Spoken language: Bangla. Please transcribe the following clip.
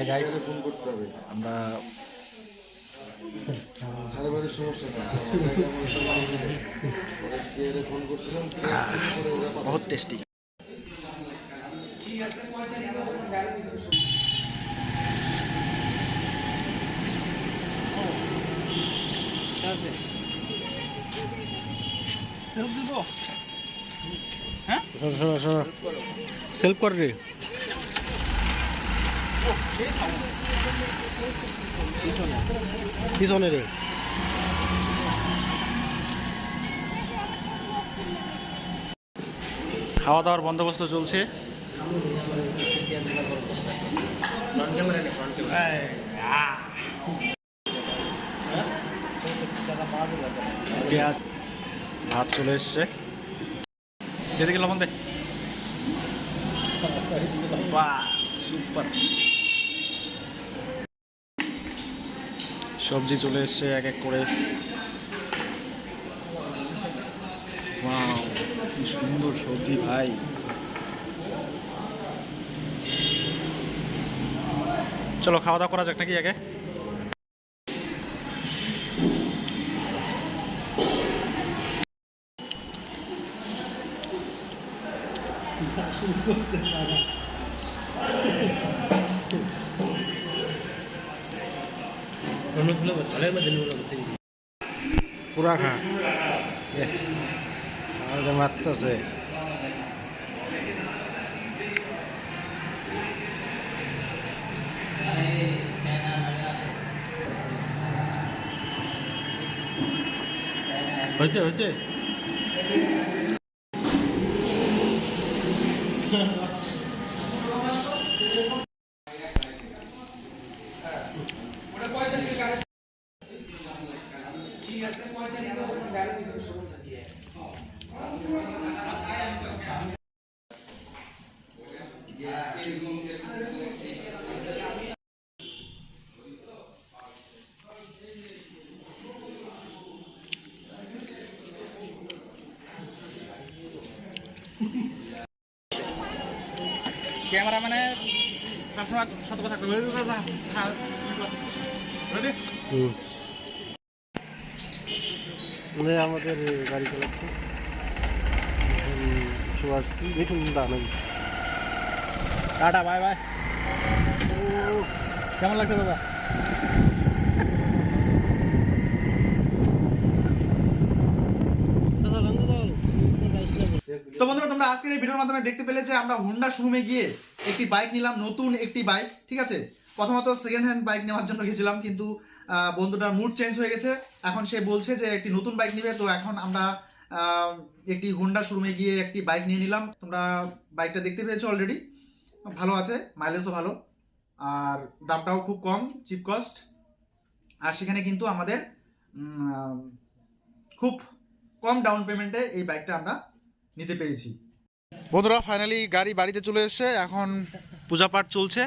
গাইস ফোন করতে হবে। আমরা সার্ভারের সমস্যা না ফোন করছিলাম বহুত টেস্টি। হ্যাঁ সেলফ কর রে। পিছনে রে। খাওয়া দাওয়ার বন্দোবস্ত চলছে। পেঁয়াজ ভাত চলে এসছে। যেদিকে লবণ দে। বাহ সুপার। সবজি চলে এসছে এক এক করে। ওয়াও কি সুন্দর সবজি ভাই। চলো খাওয়া দাওয়া করা যাক নাকি আগে। পুরা খা আমাদের মারতেছে। হয়েছে হয়েছে। ক্যামেরাম্যানে সবসময় সতর্ক থাকতে হবে। আমাদের গাড়ি চালাচ্ছে সুভাষ মিঠুন দা নাকি। Tata bye bye. কেমন লাগছে দাদা? তো বন্ধুরা তোমরা আজকের এই ভিডিওর মাধ্যমে দেখতে পেলে যে আমরা হোন্ডা শোরুমে গিয়ে একটি বাইক নিলাম, নতুন একটি বাইক। ঠিক আছে, প্রথমত সেকেন্ড হ্যান্ড বাইক নেওয়ার জন্য গেছিলাম, কিন্তু বন্ধুটার মুড চেঞ্জ হয়ে গেছে। এখন সে বলছে যে একটি নতুন বাইক নেবে। তো এখন আমরা একটি হোন্ডা শোরুমে গিয়ে একটি বাইক নিয়ে নিলাম। তোমরা বাইকটা দেখতে পেয়েছো অলরেডি। ভালো আছে, মাইলেজও ভালো, আর দামটাও খুব কম, চিপ কস্ট। আর সেখানে কিন্তু আমাদের খুব কম ডাউন পেমেন্টে এই বাইকটা আমরা নিতে পেরেছি। বন্ধুরা ফাইনালি গাড়ি বাড়িতে চলে এসেছে, এখন পূজা পাঠ চলছে।